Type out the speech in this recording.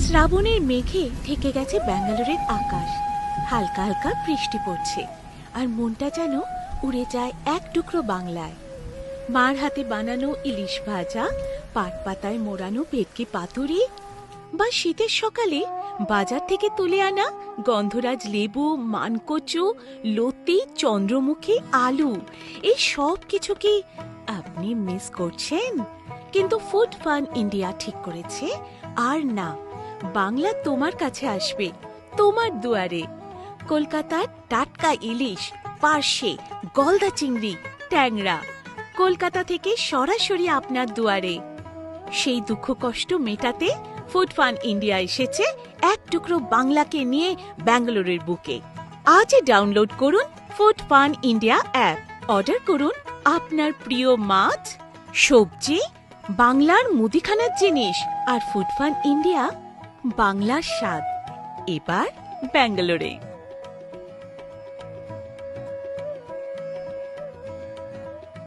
শ্রাবণের মেঘে ঢেকে গেছে ব্যাঙ্গালোরের আকাশ। হালকা হালকা বৃষ্টি পড়ছে, আর মনটা যেন উড়ে যায় এক টুকরো বাংলায়। মার হাতে বানানো ইলিশ ভাজা, পাট পাতায় মোড়ানো ভেটকি পাতুরি, বা শীতের সকালে বাজার থেকে তুলে আনা গন্ধরাজ লেবু, মানকচু, লতি, চন্দ্রমুখী, আলু, এই সব কিছু কি আপনি মিস করছেন? কিন্তু ফুড ফান ইন্ডিয়া ঠিক করেছে, আর না, বাংলা তোমার কাছে আসবে, তোমার দুয়ারে। কলকাতার টাটকা ইলিশ, পার্শে, গলদা চিংড়ি, ট্যাংরা, কলকাতা থেকে সরাসরি আপনার দুয়ারে। সেই দুঃখ কষ্ট মেটাতে ফুড ফান ইন্ডিয়া এসেছে এক টুকরো বাংলাকে নিয়ে ব্যাঙ্গালোরের বুকে। আজই ডাউনলোড করুন food fun India app. Order করুন আপনার প্রিয় মাছ, সবজি, বাংলার মুদিখানার জিনিস, আর ফুড ফান ইন্ডিয়া, বাংলার স্বাদ এবার ব্যাঙ্গালোরে।